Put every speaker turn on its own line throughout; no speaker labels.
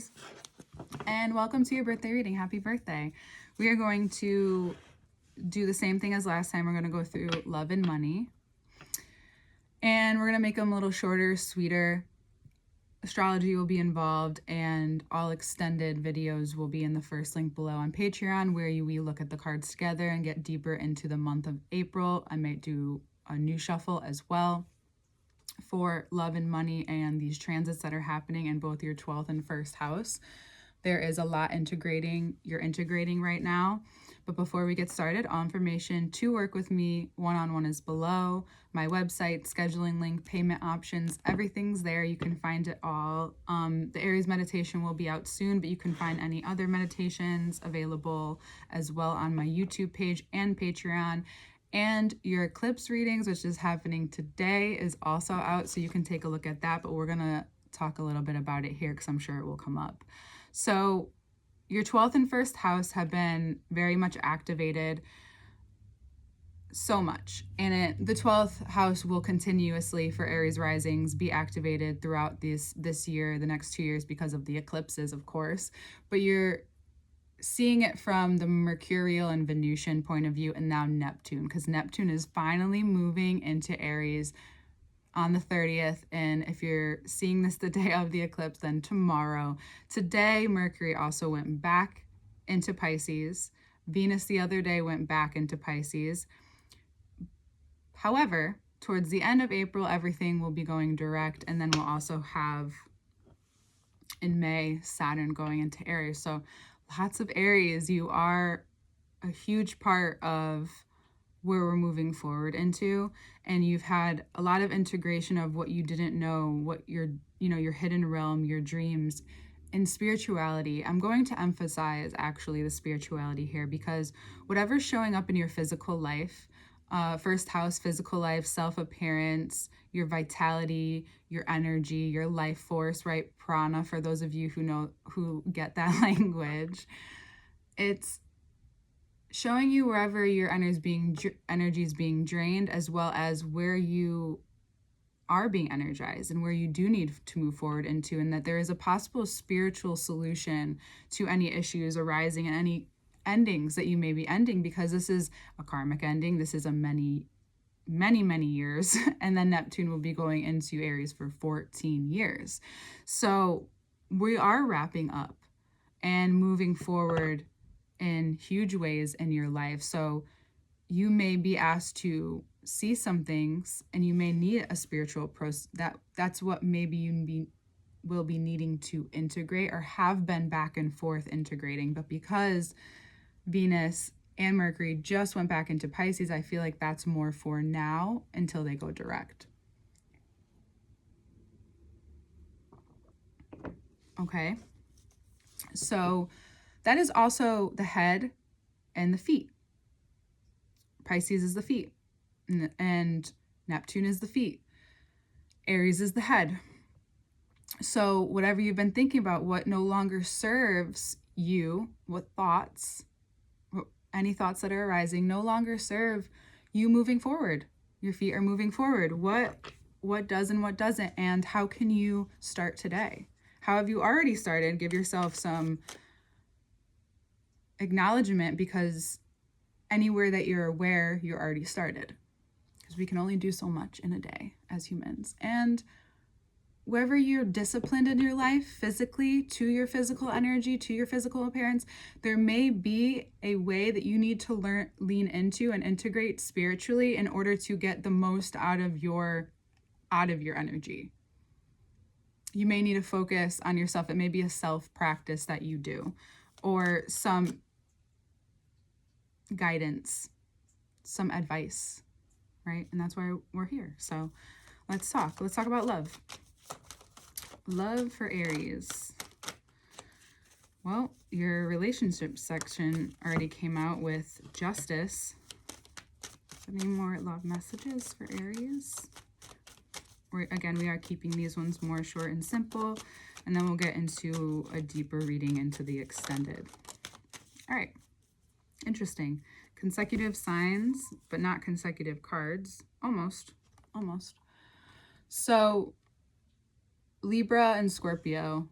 Aries, and welcome to your birthday reading. Happy birthday. We are going to do the same thing as last time. We're going to go through love and money, and we're going to make them a little shorter, sweeter. Astrology will be involved, and all extended videos will be in the first link below on Patreon, where we look at the cards together and get deeper into the month of April. I might do a new shuffle as well for love and money and these transits that are happening in both your 12th and 1st house. There is a lot you're integrating right now. But before we get started, all information to work with me one-on-one is below. My website, scheduling link, payment options, everything's there. You can find it all. The Aries meditation will be out soon, but you can find any other meditations available as well on my YouTube page and Patreon. And your eclipse readings, which is happening today, is also out, so you can take a look at that. But we're going to talk a little bit about it here because I'm sure it will come up. So your 12th and 1st house have been very much activated, so much. And the 12th house will continuously, for Aries risings, be activated throughout this year, the next 2 years, because of the eclipses, of course. But you're seeing it from the Mercurial and Venusian point of view, and now Neptune, because Neptune is finally moving into Aries on the 30th. And if you're seeing this the day of the eclipse, then tomorrow. Today, Mercury also went back into Pisces. Venus the other day went back into Pisces. However, towards the end of April, everything will be going direct, and then we'll also have, in May, Saturn going into Aries. So lots of Aries, you are a huge part of where we're moving forward into, and you've had a lot of integration of what you didn't know, what your hidden realm, your dreams, and spirituality. I'm going to emphasize actually the spirituality here, because whatever's showing up in your physical life, 1st house, physical life, self-appearance, your vitality, your energy, your life force, right? Prana, for those of you who get that language. It's showing you wherever your energy is being drained, as well as where you are being energized and where you do need to move forward into, and that there is a possible spiritual solution to any issues arising and any endings that you may be ending, because this is a karmic ending. This is a many years, and then Neptune will be going into Aries for 14 years. So we are wrapping up and moving forward in huge ways in your life. So you may be asked to see some things, and you may need a spiritual process. That's what maybe you will be needing to integrate, or have been back and forth integrating. But because Venus and Mercury just went back into Pisces, I feel like that's more for now until they go direct. Okay, so that is also the head and the feet. Pisces is the feet, and Neptune is the feet. Aries is the head. So whatever you've been thinking about, what no longer serves you, what thoughts, any thoughts that are arising, no longer serve you moving forward. Your feet are moving forward. What does and what doesn't, and how can you start today? How have you already started? Give yourself some acknowledgement, because anywhere that you're aware, you're already started, because we can only do so much in a day as humans. And wherever you're disciplined in your life, physically, to your physical energy, to your physical appearance, there may be a way that you need to lean into and integrate spiritually in order to get the most out of your energy. You may need to focus on yourself. It may be a self practice that you do, or some guidance, some advice, right? And that's why we're here. So let's talk about love. Love for Aries. Well, your relationship section already came out with Justice. Any more love messages for Aries? Again, we are keeping these ones more short and simple, and then we'll get into a deeper reading into the extended. All right. Interesting. Consecutive signs, but not consecutive cards. Almost. So Libra and Scorpio,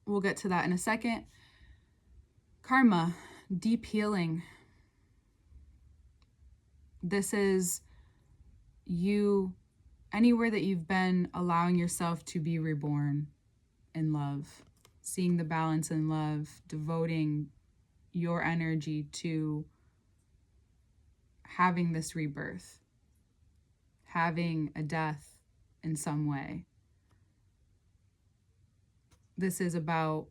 we'll get to that in a second. Karma, deep healing. This is you, anywhere that you've been allowing yourself to be reborn in love, seeing the balance in love, devoting your energy to having this rebirth, having a death in some way. This is about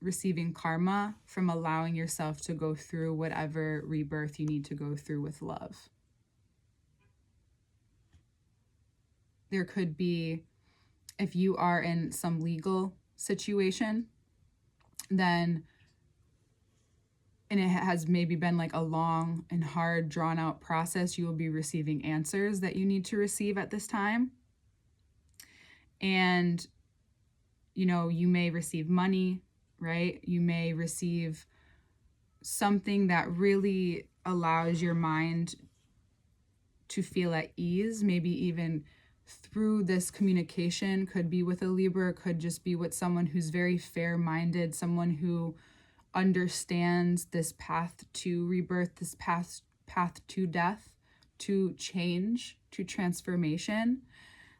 receiving karma from allowing yourself to go through whatever rebirth you need to go through with love. There could be, if you are in some legal situation, then, and it has maybe been like a long and hard drawn out process, you will be receiving answers that you need to receive at this time. And, you know, you may receive money, right? You may receive something that really allows your mind to feel at ease, maybe even through this communication. Could be with a Libra, could just be with someone who's very fair-minded, someone who understands this path to rebirth, this path to death, to change, to transformation,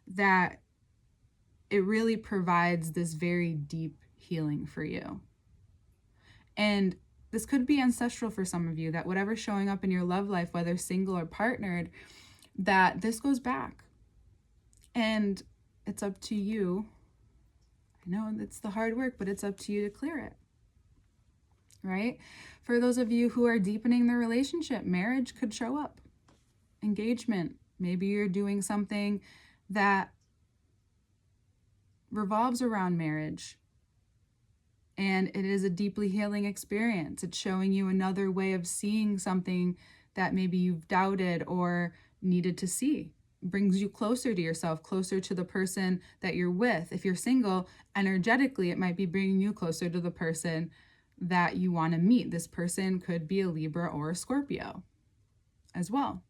that it really provides this very deep healing for you. And this could be ancestral for some of you, that whatever's showing up in your love life, whether single or partnered, that this goes back. And it's up to you. I know it's the hard work, but it's up to you to clear it, right? For those of you who are deepening the relationship, marriage could show up. Engagement, maybe you're doing something that revolves around marriage, and it is a deeply healing experience. It's showing you another way of seeing something that maybe you've doubted or needed to see. It brings you closer to yourself, closer to the person that you're with. If you're single, energetically, it might be bringing you closer to the person that you want to meet. This person could be a Libra or a Scorpio as well.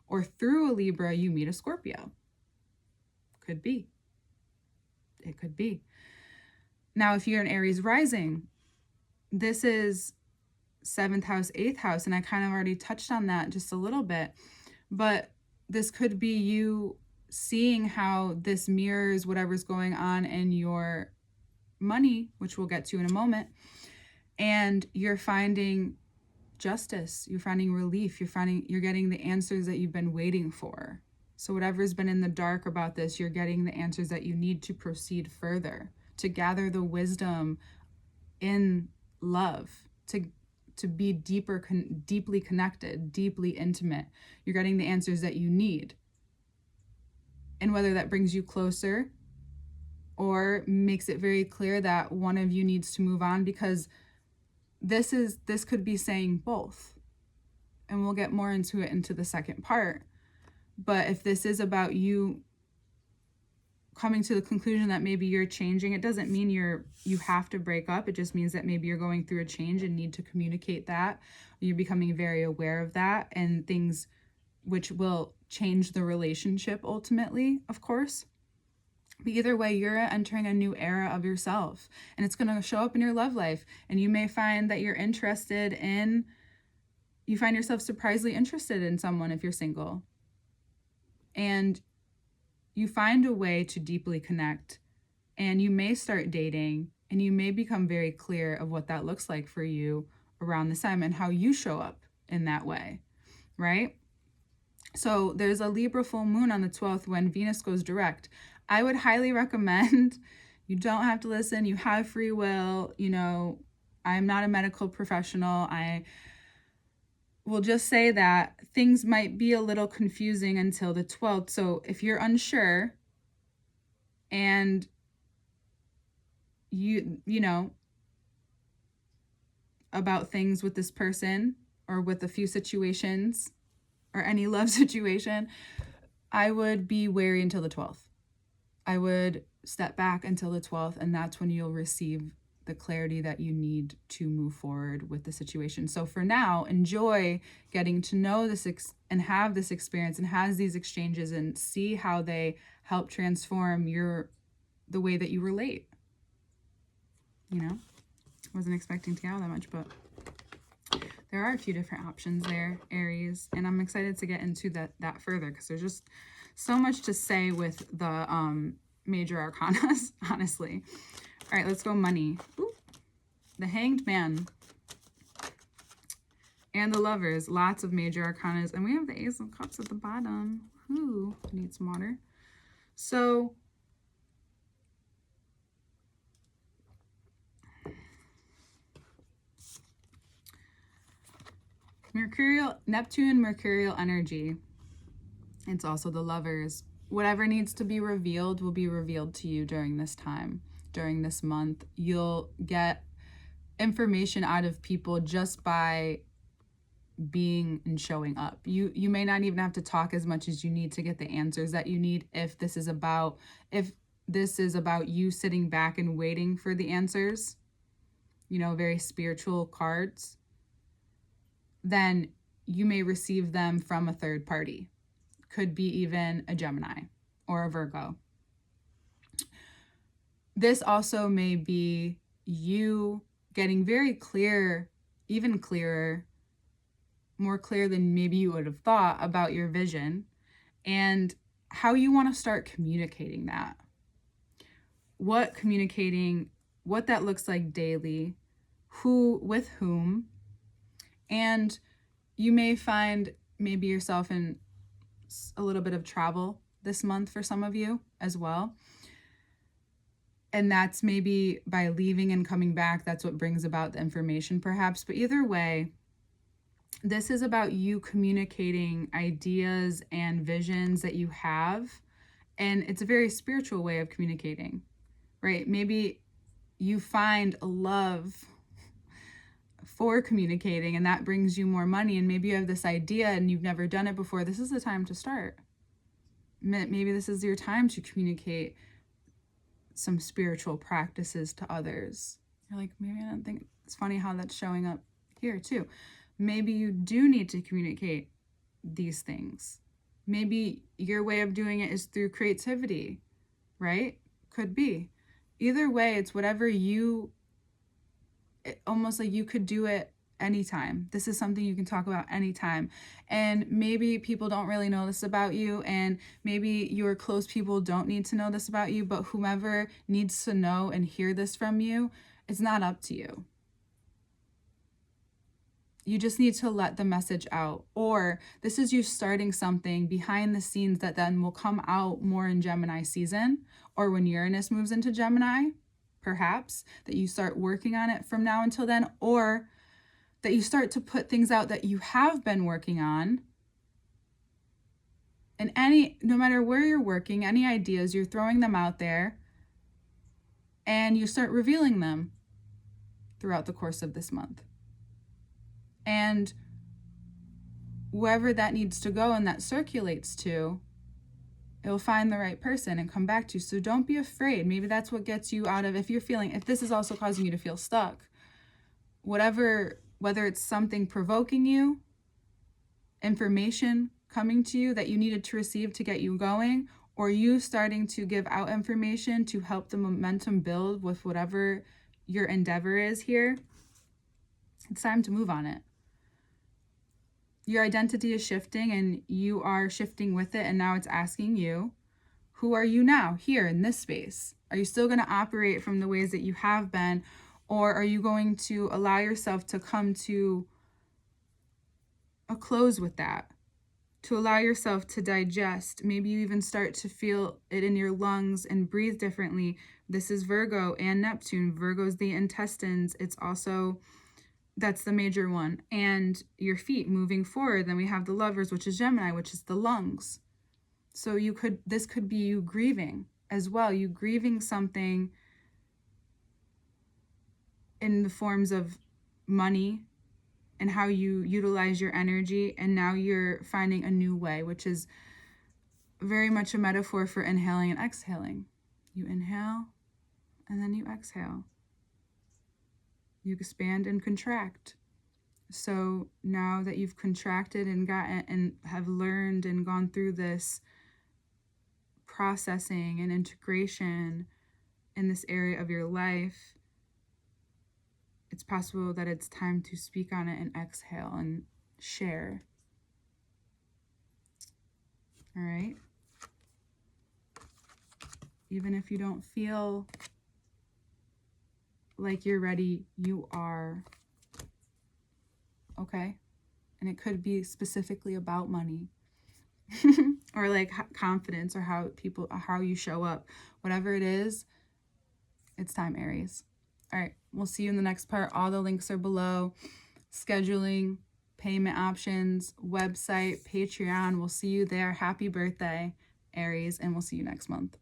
Or through a Libra, you meet a Scorpio. Could be. It could be. Now, if you're an Aries rising, this is 7th house, 8th house, and I kind of already touched on that just a little bit, but this could be you seeing how this mirrors whatever's going on in your money, which we'll get to in a moment, and you're finding justice, you're finding relief, you're getting the answers that you've been waiting for. So whatever's been in the dark about this, you're getting the answers that you need to proceed further, to gather the wisdom in love, to be deeply connected, deeply intimate. You're getting the answers that you need. And whether that brings you closer or makes it very clear that one of you needs to move on, because this could be saying both. And we'll get more into it into the second part. But if this is about you coming to the conclusion that maybe you're changing, it doesn't mean you have to break up. It just means that maybe you're going through a change and need to communicate that. You're becoming very aware of that, and things which will change the relationship ultimately, of course. But either way, you're entering a new era of yourself, and it's going to show up in your love life. And you may find that you find yourself surprisingly interested in someone if you're single. And you find a way to deeply connect, and you may start dating, and you may become very clear of what that looks like for you around this time and how you show up in that way, right? So there's a Libra full moon on the 12th when Venus goes direct. I would highly recommend, you don't have to listen, you have free will, I'm not a medical professional. I will just say that things might be a little confusing until the 12th. So if you're unsure and you know about things with this person or with a few situations or any love situation, I would be wary until the 12th. I would step back until the 12th, and that's when you'll receive the clarity that you need to move forward with the situation. So for now, enjoy getting to know this and have this experience and has these exchanges, and see how they help transform the way that you relate. you know. Wasn't expecting to get out that much, but there are a few different options there, Aries, and I'm excited to get into that further because there's just so much to say with the major arcanas, honestly. All right, let's go money. Ooh, the Hanged Man and the Lovers, lots of major arcanas, and we have the Ace of Cups at the bottom. Ooh, I need some water. So Neptune, Mercurial energy. It's also the Lovers. Whatever needs to be revealed will be revealed to you during this time, during this month. You'll get information out of people just by being and showing up. You may not even have to talk as much as you need to get the answers that you need if this is about you sitting back and waiting for the answers, you know, very spiritual cards, then you may receive them from a third party. Could be even a Gemini or a Virgo. This also may be you getting very clear, even clearer, more clear than maybe you would have thought about your vision and how you want to start communicating that. What that looks like daily, who, with whom, and you may find maybe yourself in a little bit of travel this month for some of you as well. And that's maybe by leaving and coming back, that's what brings about the information perhaps. But either way, this is about you communicating ideas and visions that you have. And it's a very spiritual way of communicating, right? Maybe you find a love for communicating and that brings you more money, and maybe you have this idea and you've never done it before. This is the time to start. Maybe this is your time to communicate some spiritual practices to others. You're like, maybe I don't think it's funny how that's showing up here too. Maybe you do need to communicate these things. Maybe your way of doing it is through creativity, right? Could be. Either way, it's whatever almost like you could do it anytime. This is something you can talk about anytime. And maybe people don't really know this about you, and maybe your close people don't need to know this about you, but whomever needs to know and hear this from you, it's not up to you. You just need to let the message out. Or this is you starting something behind the scenes that then will come out more in Gemini season, or when Uranus moves into Gemini, perhaps, that you start working on it from now until then, or that you start to put things out that you have been working on. And no matter where you're working, any ideas, you're throwing them out there and you start revealing them throughout the course of this month. And wherever that needs to go and that circulates to, it'll find the right person and come back to you. So don't be afraid. Maybe that's what gets you out of, if this is also causing you to feel stuck, whether it's something provoking you, information coming to you that you needed to receive to get you going, or you starting to give out information to help the momentum build with whatever your endeavor is here, it's time to move on it. Your identity is shifting and you are shifting with it, and now it's asking you, who are you now here in this space? Are you still going to operate from the ways that you have been, or are you going to allow yourself to come to a close with that, to allow yourself to digest? Maybe you even start to feel it in your lungs and breathe differently. This is Virgo and Neptune. Virgo's the intestines. It's also, that's the major one. And your feet moving forward. Then we have the Lovers, which is Gemini, which is the lungs. So this could be you grieving as well. You grieving something in the forms of money and how you utilize your energy. And now you're finding a new way, which is very much a metaphor for inhaling and exhaling. You inhale and then you exhale. You expand and contract. So now that you've contracted and gotten and have learned and gone through this processing and integration in this area of your life, it's possible that it's time to speak on it and exhale and share. All right? Even if you don't feel like you're ready, you are. Okay? And it could be specifically about money. Or like confidence, or how you show up. Whatever it is, it's time, Aries. All right, we'll see you in the next part. All the links are below. Scheduling, payment options, website, Patreon. We'll see you there. Happy birthday, Aries, and we'll see you next month.